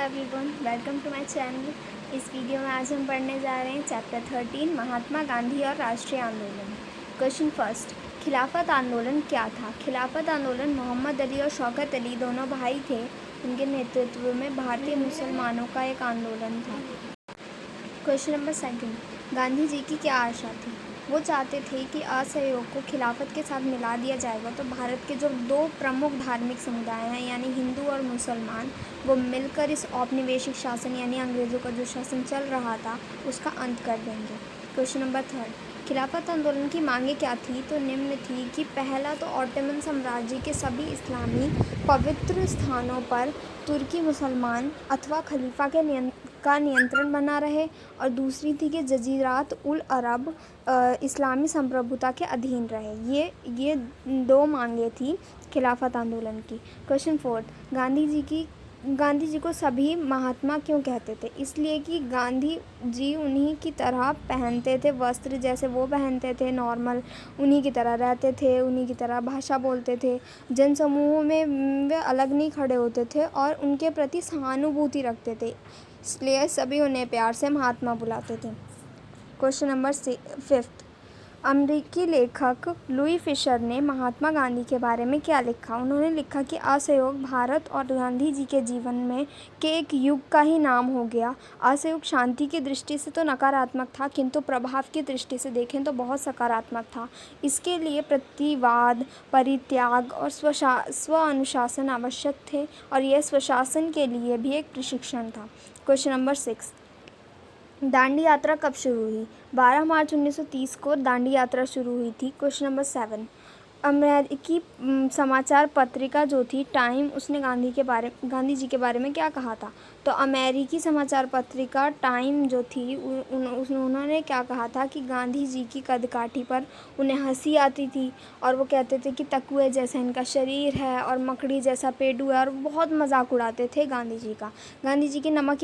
Everyone, welcome to my channel. इस video में आज हम पढ़ने जा रहे हैं चैप्टर 13 महात्मा गांधी और राष्ट्रीय आंदोलन। क्वेश्चन फर्स्ट, खिलाफत आंदोलन क्या था? खिलाफत आंदोलन मोहम्मद अली और शौकत अली दोनों भाई थे, उनके नेतृत्व में भारतीय मुसलमानों का एक आंदोलन था। Question number second, Gandhi ji की क्या आशा थी? वो चाहते थे कि असहयोग को खिलाफत के साथ मिला दिया जाएगा तो भारत के जो दो प्रमुख धार्मिक समुदाय हैं यानी हिंदू और मुसलमान, वो मिलकर इस औपनिवेशिक शासन यानी अंग्रेज़ों का जो शासन चल रहा था उसका अंत कर देंगे। क्वेश्चन नंबर थर्ड, खिलाफत आंदोलन की मांगें क्या थी? तो निम्न थी कि पहला तो ऑटोमन साम्राज्य के सभी इस्लामी पवित्र स्थानों पर तुर्की मुसलमान अथवा खलीफा के नियंत्रण बना रहे, और दूसरी थी कि जजीरात उल अरब इस्लामी संप्रभुता के अधीन रहे। ये दो मांगें थी खिलाफत आंदोलन की। क्वेश्चन फोर्थ, गांधी जी को सभी महात्मा क्यों कहते थे? इसलिए कि गांधी जी उन्हीं की तरह पहनते थे वस्त्र, जैसे वो पहनते थे नॉर्मल, उन्हीं की तरह रहते थे, उन्हीं की तरह भाषा बोलते थे, जन समूहों में वे अलग नहीं खड़े होते थे और उनके प्रति सहानुभूति रखते थे, इसलिए सभी उन्हें प्यार से महात्मा बुलाते थे। क्वेश्चन नंबर फिफ्थ, अमेरिकी लेखक लुई फिशर ने महात्मा गांधी के बारे में क्या लिखा? उन्होंने लिखा कि असहयोग भारत और गांधी जी के जीवन में के एक युग का ही नाम हो गया। असहयोग शांति की दृष्टि से तो नकारात्मक था, किंतु प्रभाव की दृष्टि से देखें तो बहुत सकारात्मक था। इसके लिए प्रतिवाद, परित्याग और स्व अनुशासन आवश्यक थे, और यह स्वशासन के लिए भी एक प्रशिक्षण था। क्वेश्चन नंबर 6, दांडी यात्रा कब शुरू हुई? 12 मार्च 1930 को दांडी यात्रा शुरू हुई थी। क्वेश्चन नंबर 7, अमेरिकी समाचार पत्रिका जो थी टाइम, उसने गांधी जी के बारे में क्या कहा था? तो अमेरिकी समाचार पत्रिका टाइम जो थी उन्होंने क्या कहा था कि गांधी जी की कदकाठी पर उन्हें हंसी आती थी, और वो कहते थे कि तकुए जैसा इनका शरीर है और मकड़ी जैसा पेटू है, और बहुत मजाक उड़ाते थे गांधी जी का। गांधी जी की नमक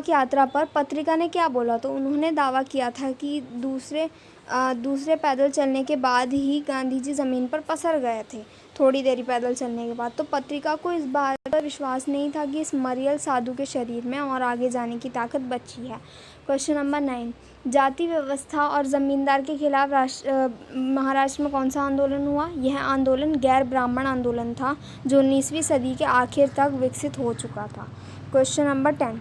यात्रा पर पत्रिका ने क्या बोला? तो उन्होंने दावा किया था कि दूसरे पैदल चलने के बाद ही गांधी जी ज़मीन पर पसर गए थे, थोड़ी देरी पैदल चलने के बाद। तो पत्रिका को इस बात पर विश्वास नहीं था कि इस मरियल साधु के शरीर में और आगे जाने की ताकत बची है। क्वेश्चन नंबर 9, जाति व्यवस्था और ज़मींदार के खिलाफ महाराष्ट्र में कौन सा आंदोलन हुआ? यह आंदोलन गैर ब्राह्मण आंदोलन था जो 19वीं सदी के आखिर तक विकसित हो चुका था। क्वेश्चन नंबर 10,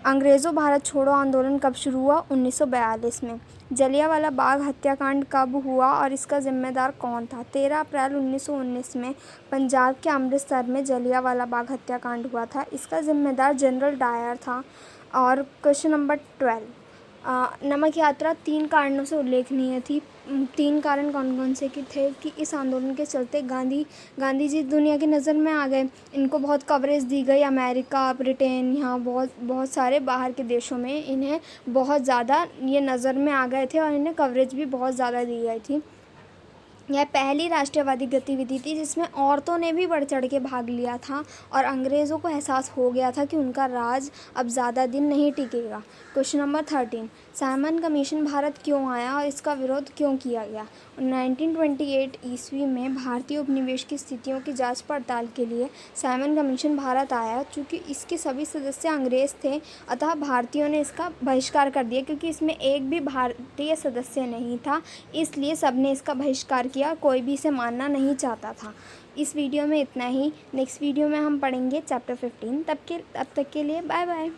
अंग्रेज़ों भारत छोड़ो आंदोलन कब शुरू हुआ? 1942 में। जलियांवाला बाग हत्याकांड कब हुआ और इसका जिम्मेदार कौन था? 13 अप्रैल 1919 में पंजाब के अमृतसर में जलियांवाला बाग हत्याकांड हुआ था। इसका जिम्मेदार जनरल डायर था। और क्वेश्चन नंबर 12, नमक यात्रा 3 कारणों से उल्लेखनीय थी। 3 कारण कौन कौन से थे कि इस आंदोलन के चलते गांधी जी दुनिया की नज़र में आ गए, इनको बहुत कवरेज दी गई। अमेरिका, ब्रिटेन, यहाँ बहुत सारे बाहर के देशों में इन्हें बहुत ज़्यादा ये नज़र में आ गए थे और इन्हें कवरेज भी बहुत ज़्यादा दी गई थी। यह पहली राष्ट्रवादी गतिविधि थी जिसमें औरतों ने भी बढ़ चढ़ के भाग लिया था, और अंग्रेज़ों को एहसास हो गया था कि उनका राज अब ज़्यादा दिन नहीं टिकेगा। Question number 13, Simon commission Bharat क्यों आया और इसका विरोध क्यों किया गया? 1928 ईस्वी में भारतीय उपनिवेश की स्थितियों की जांच पड़ताल के लिए साइमन कमीशन भारत आया। चूँकि इसके सभी सदस्य अंग्रेज़ थे, अतः भारतीयों ने इसका बहिष्कार कर दिया, क्योंकि इसमें एक भी भारतीय सदस्य नहीं था, इसलिए सबने इसका बहिष्कार किया, कोई भी इसे मानना नहीं चाहता था। इस वीडियो में इतना ही। नेक्स्ट वीडियो में हम पढ़ेंगे चैप्टर 15। तब तक के लिए बाय बाय।